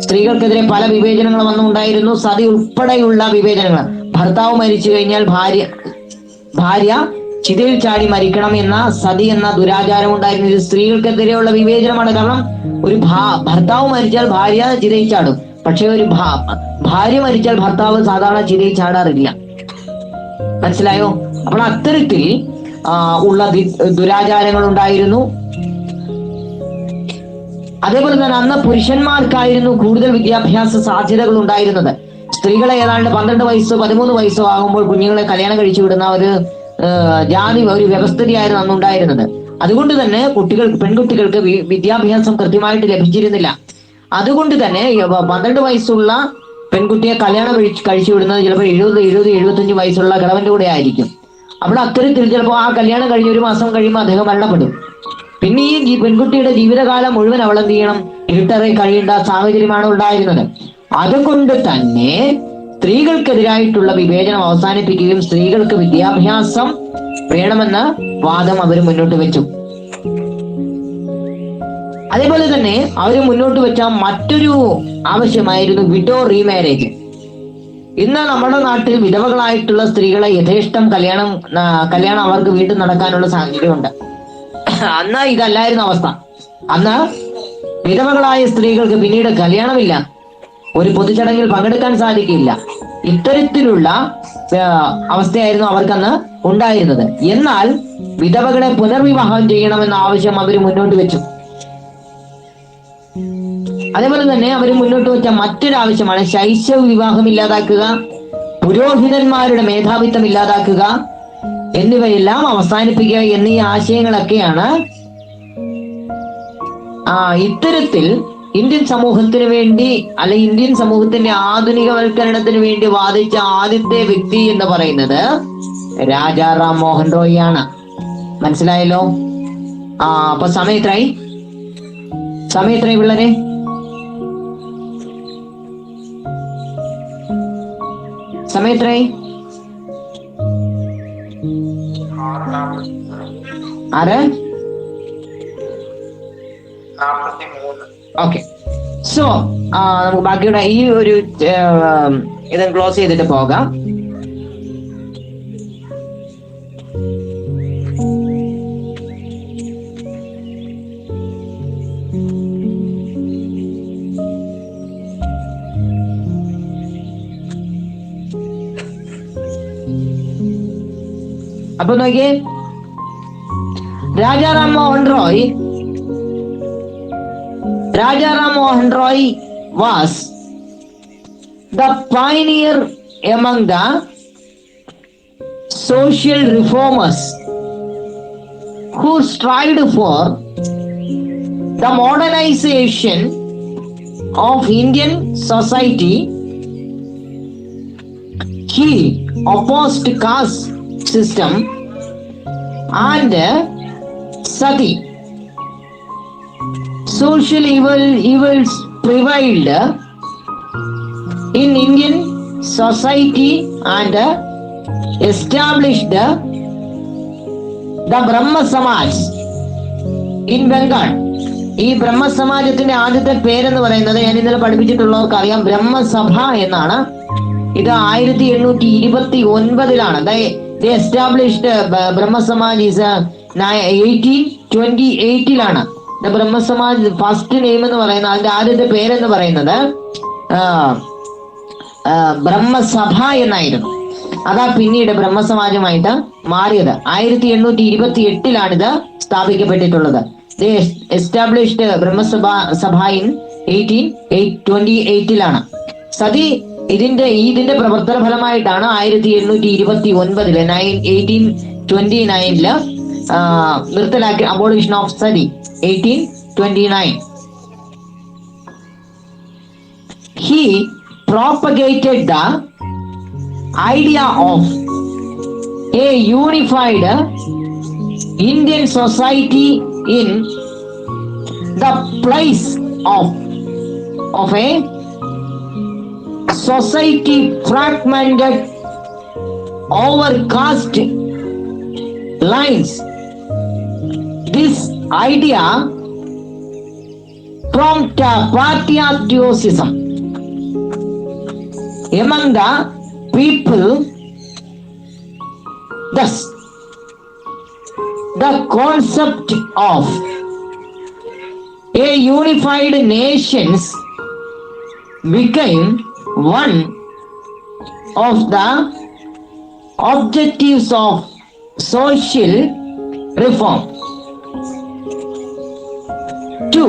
സ്ത്രീകൾക്കെതിരെ പല വിവേചനങ്ങൾ വന്നുണ്ടായിരുന്നു. സതി ഉൾപ്പെടെയുള്ള വിവേചനങ്ങൾ. ഭർത്താവ് മരിച്ചു കഴിഞ്ഞാൽ ഭാര്യ ചിതയിൽ ചാടി മരിക്കണം എന്ന സതി എന്ന ദുരാചാരം ഉണ്ടായിരുന്നു. ഇത് സ്ത്രീകൾക്കെതിരെയുള്ള വിവേചനമാണ്. കാരണം ഒരു ഭർത്താവ് മരിച്ചാൽ ഭാര്യ ചിതയിൽ ചാടും. പക്ഷെ ഒരു ഭാര്യ മരിച്ചാൽ ഭർത്താവ് സാധാരണ ചിതയിൽ ചാടാറില്ല. മനസ്സിലായോ? അപ്പോൾ അത്തരത്തിൽ ഉള്ള ദുരാചാരങ്ങൾ ഉണ്ടായിരുന്നു. അതേപോലെ തന്നെ അന്ന് പുരുഷന്മാർക്കായിരുന്നു കൂടുതൽ വിദ്യാഭ്യാസ സാധ്യതകൾ ഉണ്ടായിരുന്നത്. സ്ത്രീകളെ ഏതാണ്ട് 12 വയസ്സോ 13 വയസ്സോ ആകുമ്പോൾ കുഞ്ഞുങ്ങളെ കല്യാണം കഴിച്ചു വിടുന്ന ഒരു വ്യവസ്ഥിതിയായിരുന്നു അന്നുണ്ടായിരുന്നത്. അതുകൊണ്ട് തന്നെ പെൺകുട്ടികൾക്ക് വിദ്യാഭ്യാസം കൃത്യമായിട്ട് ലഭിച്ചിരുന്നില്ല. അതുകൊണ്ട് തന്നെ 12 വയസ്സുള്ള പെൺകുട്ടിയെ കല്യാണം കഴിച്ചു വിടുന്നത് ചിലപ്പോൾ 70-75 വയസ്സുള്ള കിളവന്റെ കൂടെ ആയിരിക്കും. അപ്പോൾ അത്തരത്തിൽ ചിലപ്പോൾ ആ കല്യാണം കഴിഞ്ഞ് 1 മാസം കഴിയുമ്പോൾ അദ്ദേഹം മരണപ്പെടും. പിന്നെ ഈ പെൺകുട്ടിയുടെ ജീവിതകാലം മുഴുവൻ അവൾ എന്ത് ചെയ്യണം? ഇരുട്ടറെ കഴിയേണ്ട സാഹചര്യമാണ് ഉണ്ടായിരുന്നത്. അതുകൊണ്ട് തന്നെ സ്ത്രീകൾക്കെതിരായിട്ടുള്ള വിവേചനം അവസാനിപ്പിക്കുകയും സ്ത്രീകൾക്ക് വിദ്യാഭ്യാസം വേണമെന്ന വാദം അവർ മുന്നോട്ട് വെച്ചു. അതേപോലെ തന്നെ അവർ മുന്നോട്ട് വെച്ച മറ്റൊരു ആവശ്യമായിരുന്നു വിഡോ റീമാരേജ്. ഇന്ന് നമ്മുടെ നാട്ടിൽ വിധവകളായിട്ടുള്ള സ്ത്രീകളെ യഥേഷ്ടം കല്യാണം അവർക്ക് വീണ്ടും നടക്കാനുള്ള സാഹചര്യമുണ്ട്. അന്ന് ഇതല്ലായിരുന്നു അവസ്ഥ. അന്ന് വിധവകളായ സ്ത്രീകൾക്ക് പിന്നീട് കല്യാണമില്ല, ഒരു പൊതുചടങ്ങിൽ പങ്കെടുക്കാൻ സാധിക്കില്ല. ഇത്തരത്തിലുള്ള അവസ്ഥയായിരുന്നു അവർക്കന്ന് ഉണ്ടായിരുന്നത്. എന്നാൽ വിധവകളെ പുനർവിവാഹം ചെയ്യണമെന്ന ആവശ്യം അവർ മുന്നോട്ട് വെച്ചു. അതേപോലെ തന്നെ അവർ മുന്നോട്ട് വെച്ച മറ്റൊരു ആവശ്യമാണ് ശൈശവ വിവാഹം ഇല്ലാതാക്കുക, പുരോഹിതന്മാരുടെ മേധാവിത്വം ഇല്ലാതാക്കുക എന്നിവയെല്ലാം അവസാനിപ്പിക്കുക എന്നീ ആശയങ്ങളൊക്കെയാണ് ഇത്തരത്തിൽ ഇന്ത്യൻ സമൂഹത്തിന് വേണ്ടി അല്ലെങ്കിൽ ഇന്ത്യൻ സമൂഹത്തിന്റെ ആധുനികവൽക്കരണത്തിന് വേണ്ടി വാദിച്ച ആദ്യത്തെ വ്യക്തി എന്ന് പറയുന്നത് രാജാ റാം മോഹൻ റോയ് ആണ്. മനസ്സിലായല്ലോ? അപ്പൊ സമയത്രായി പിള്ളേരെ? സമയത്രായി? ആറ്? ഓക്കെ. സോ നമുക്ക് ബാക്കിയുടെ ഈ ഒരു ഇത് ക്ലോസ് ചെയ്തിട്ട് പോകാം. അപ്പൊ നോക്കിയേ, Raja Ram Mohan Roy was the pioneer among the social reformers who strived for the modernization of Indian society. He opposed caste system and sati. Social evils prevailed in Indian society and established the Brahma Samaj in Bengal. ഈ ബ്രഹ്മസമാജത്തിന്റെ ആദ്യത്തെ പേരെന്ന് പറയുന്നത് ഞാൻ ഇന്നലെ പഠിപ്പിച്ചിട്ടുള്ളവർക്ക് അറിയാം, ബ്രഹ്മസഭ എന്നാണ്. ഇത് 1829 They established Brahma Samaj is 1828 The Brahma Samaj first name എന്ന് പറയുന്നത്, അതിന്റെ ആദ്യത്തെ പേരെന്ന് പറയുന്നത് ബ്രഹ്മസഭ എന്നായിരുന്നു. അതാ പിന്നീട് ബ്രഹ്മസമാജമായിട്ട് മാറിയത്. 1828 ഇത് സ്ഥാപിക്കപ്പെട്ടിട്ടുള്ളത്. They established Brahma Sabha in 1828 sati ഇതിന്റെ പ്രവർത്തന ഫലമായിട്ടാണ് 1829 നിർത്തലാക്കി. Abolition of sati 1829. He propagated the idea of a unified Indian society in the place of a society fragmented over caste lines. This idea prompted patriotism among the people. Thus, the concept of a unified nations became one of the objectives of social reform. To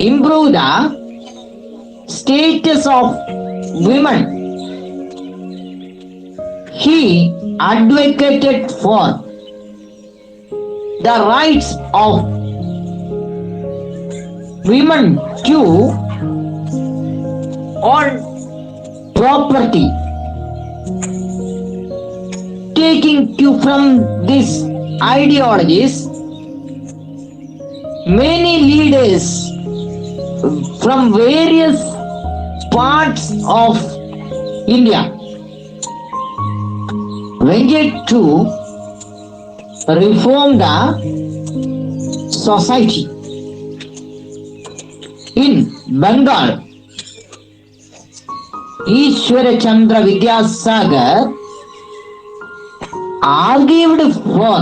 improve the status of women, he advocated for the rights of women to own property. Taking cue from these ideologies, many leaders from various parts of India ventured to reform the society. In Bengal, Ishwara Chandra Vidyasagar argued for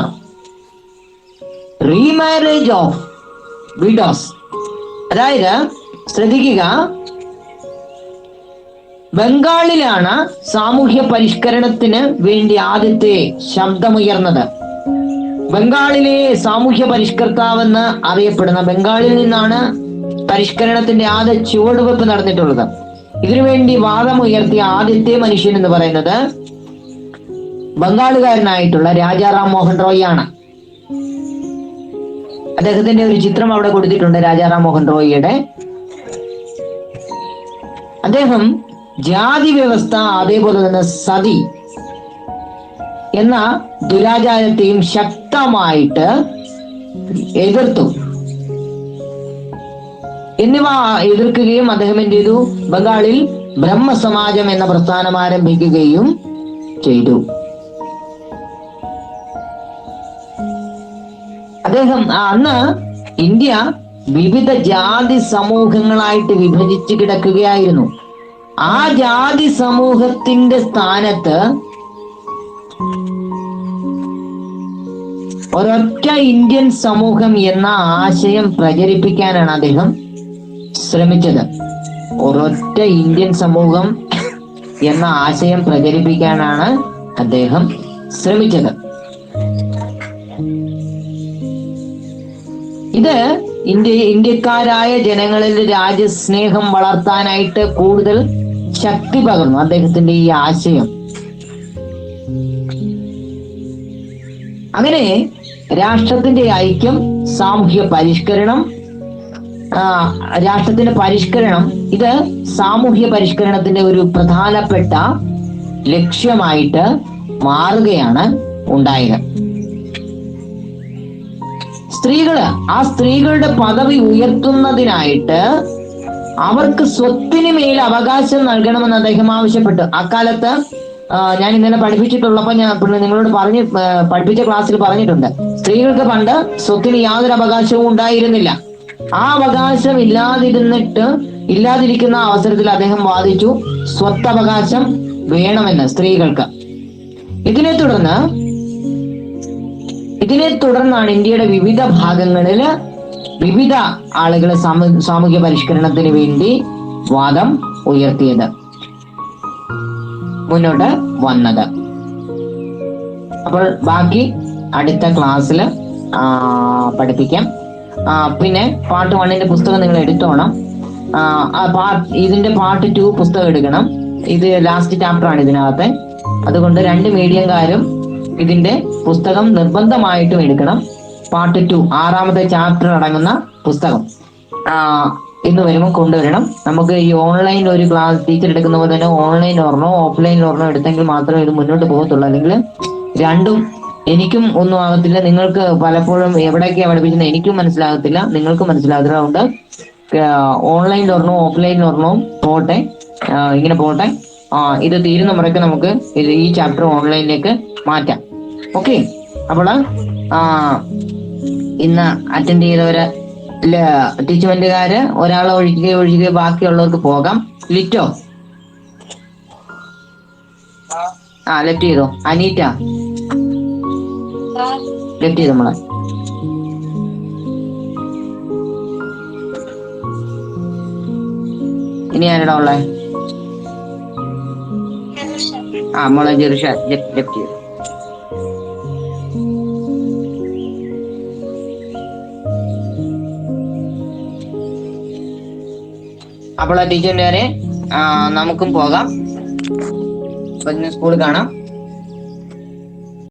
remarriage of widows അതായത് ശ്രദ്ധിക്കുക, ബംഗാളിലാണ് സാമൂഹ്യ പരിഷ്കരണത്തിന് വേണ്ടി ആദ്യത്തെ ശബ്ദമുയർന്നത്. ബംഗാളിലെ സാമൂഹ്യ പരിഷ്കർത്താവെന്ന് അറിയപ്പെടുന്ന, ബംഗാളിൽ നിന്നാണ് പരിഷ്കരണത്തിന്റെ ആദ്യ ചുവടുവെപ്പ് നടന്നിട്ടുള്ളത്. ഇതിനുവേണ്ടി വാദമുയർത്തിയ ആദ്യത്തെ മനുഷ്യൻ എന്ന് പറയുന്നത് ബംഗാളുകാരനായിട്ടുള്ള രാജാറാം മോഹൻ റോയ് ആണ്. അദ്ദേഹത്തിന്റെ ഒരു ചിത്രം അവിടെ കൊടുത്തിട്ടുണ്ട്, രാജാറാം മോഹൻ റോയിയുടെ. അദ്ദേഹം ജാതി വ്യവസ്ഥ, അതേപോലെ തന്നെ സതി എന്ന ദുരാചാരത്തെയും ശക്തമായിട്ട് എതിർത്തു. എന്നിവ എതിർക്കുകയും അദ്ദേഹം എന്ത് ചെയ്തു? ബംഗാളിൽ ബ്രഹ്മസമാജം എന്ന പ്രസ്ഥാനം ആരംഭിക്കുകയും ചെയ്തു. അദ്ദേഹം അന്ന് ഇന്ത്യ വിവിധ ജാതി സമൂഹങ്ങളായിട്ട് വിഭജിച്ച് കിടക്കുകയായിരുന്നു. ആ ജാതി സമൂഹത്തിന്റെ സ്ഥാനത്ത് ഒരൊറ്റ ഇന്ത്യൻ സമൂഹം എന്ന ആശയം പ്രചരിപ്പിക്കാനാണ് അദ്ദേഹം ശ്രമിച്ചത്. ഒരൊറ്റ ഇന്ത്യൻ സമൂഹം എന്ന ആശയം പ്രചരിപ്പിക്കാനാണ് അദ്ദേഹം ശ്രമിച്ചത്. ഇത് ഇന്ത്യക്കാരായ ജനങ്ങളിൽ രാജ്യസ്നേഹം വളർത്താനായിട്ട് കൂടുതൽ ശക്തി പകർന്നു അദ്ദേഹത്തിന്റെ ഈ ആശയം. അങ്ങനെ രാഷ്ട്രത്തിന്റെ ഐക്യം, സാമൂഹ്യ പരിഷ്കരണം, രാഷ്ട്രത്തിന്റെ പരിഷ്കരണം, ഇത് സാമൂഹ്യ പരിഷ്കരണത്തിന്റെ ഒരു പ്രധാനപ്പെട്ട ലക്ഷ്യമായിട്ട് മാറുകയാണ് ഉണ്ടായത്. സ്ത്രീകളുടെ പദവി ഉയർത്തുന്നതിനായിട്ട് അവർക്ക് സ്വത്തിന് മേൽ അവകാശം നൽകണമെന്ന് അദ്ദേഹം ആവശ്യപ്പെട്ടു. അക്കാലത്ത് ഞാൻ ഇന്നലെ പഠിപ്പിച്ചിട്ടുള്ളപ്പോൾ ഞാൻ നിങ്ങളോട് പഠിപ്പിച്ച ക്ലാസ്സിൽ പറഞ്ഞിട്ടുണ്ട്, സ്ത്രീകൾക്ക് പണ്ട് സ്വത്തിന് യാതൊരു അവകാശവും ഉണ്ടായിരുന്നില്ല. ആ അവകാശം ഇല്ലാതിരിക്കുന്ന അവസരത്തിൽ അദ്ദേഹം വാദിച്ചു സ്വത്തവകാശം വേണമെന്ന് സ്ത്രീകൾക്ക്. ഇതിനെ തുടർന്നാണ് ഇന്ത്യയുടെ വിവിധ ഭാഗങ്ങളിൽ വിവിധ ആളുകൾ സാമൂഹ്യ പരിഷ്കരണത്തിന് വേണ്ടി വാദം ഉയർത്തിയത്, മുന്നോട്ട് വന്നത്. അപ്പോൾ ബാക്കി അടുത്ത ക്ലാസ്സിൽ പഠിപ്പിക്കാം. പിന്നെ പാർട്ട് 1 പുസ്തകം നിങ്ങൾ എടുത്തോണം. ഇതിന്റെ പാർട്ട് 2 പുസ്തകം എടുക്കണം. ഇത് ലാസ്റ്റ് ചാപ്റ്റർ ആണ് ഇതിനകത്തെ. അതുകൊണ്ട് 2 മീഡിയംകാരും ഇതിന്റെ പുസ്തകം നിർബന്ധമായിട്ടും എടുക്കണം. പാർട്ട് 2 6ാമത്തെ ചാപ്റ്റർ അടങ്ങുന്ന പുസ്തകം ഇന്ന് വരുമ്പോൾ കൊണ്ടുവരണം. നമുക്ക് ഈ ഓൺലൈൻ ഒരു ക്ലാസ് ടീച്ചർ എടുക്കുന്ന പോലെ തന്നെ ഓൺലൈൻ ഓർണോ ഓഫ്ലൈൻ ഓർണോ എടുത്തെങ്കിൽ മാത്രമേ ഇത് മുന്നോട്ട് പോകത്തുള്ളൂ. അല്ലെങ്കിൽ രണ്ടും എനിക്കും ഒന്നും ആകത്തില്ല, നിങ്ങൾക്ക് പലപ്പോഴും എവിടെയൊക്കെയാണ് പഠിപ്പിക്കുന്നത് എനിക്കും മനസ്സിലാകത്തില്ല, നിങ്ങൾക്കും മനസ്സിലാകത്തില്ല. അതുകൊണ്ട് ഓൺലൈൻ ഓർണോ ഓഫ്ലൈൻ ഓർണോ പോട്ടെ, ഇങ്ങനെ പോട്ടെ. ഇത് തീരുന്ന മുറയ്ക്ക് നമുക്ക് ഈ ചാപ്റ്റർ ഓൺലൈനിലേക്ക് മാറ്റാം. ഓക്കെ, അപ്പോൾ ഇന്ന് അറ്റൻഡ് ചെയ്തവര് ടീച്ച്മെന്റുകാര് ഒരാളെ ഒഴികെ ബാക്കിയുള്ളവർക്ക് പോകാം. ലിറ്റോ ലെഫ്റ്റ് ചെയ്തോ. അനീറ്റ ലെഫ്റ്റ് ചെയ്തോ. നമ്മളെ ഇനി ആരുടെ ഉള്ളേ? മോളെ ജെറുഷ ലെഫ്റ്റ് ചെയ്തു. അപ്പോൾ ടീച്ചറിന്റെ വരെ നമുക്കും പോകാം. സ്കൂളിൽ കാണാം.